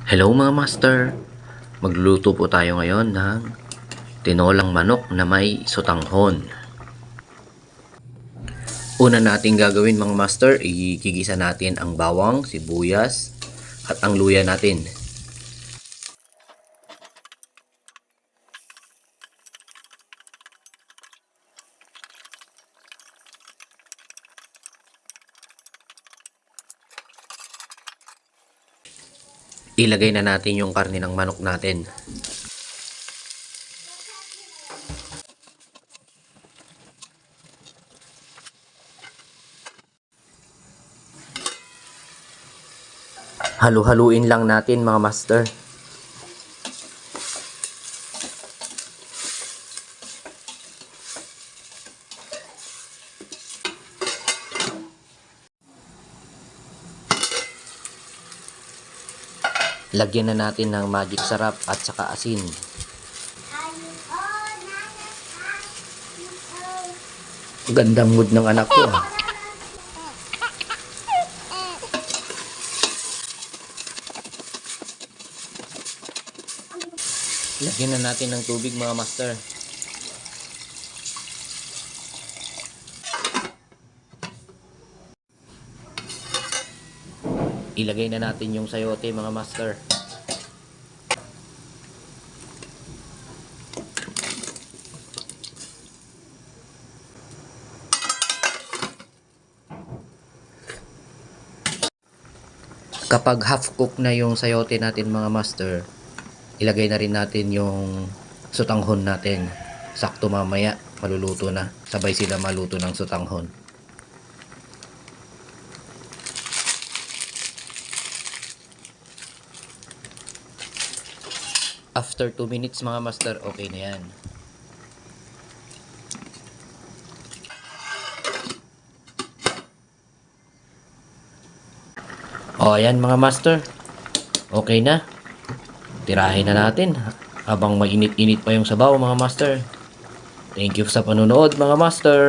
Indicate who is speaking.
Speaker 1: Hello mga master! Magluluto po tayo ngayon ng tinolang manok na may sotanghon. Una nating gagawin mga master, igigisa natin ang bawang, sibuyas at ang luya natin. Ilagay na natin yung karne ng manok natin. Halu-haluin lang natin mga master. Lagyan na natin ng magic sarap at saka asin. Gandang mood ng anak ko ah. Lagyan na natin ng tubig mga master. Ilagay na natin yung sayote mga master. Kapag half cook na yung sayote natin mga master, ilagay na rin natin yung sotanghon natin. Sakto mamaya maluluto na. Sabay sila maluto ng sotanghon. After 2 minutes mga master, okay na yan. O ayan mga master, okay na. Tirahin na natin habang mainit-init pa yung sabaw mga master. Thank you sa panonood mga master.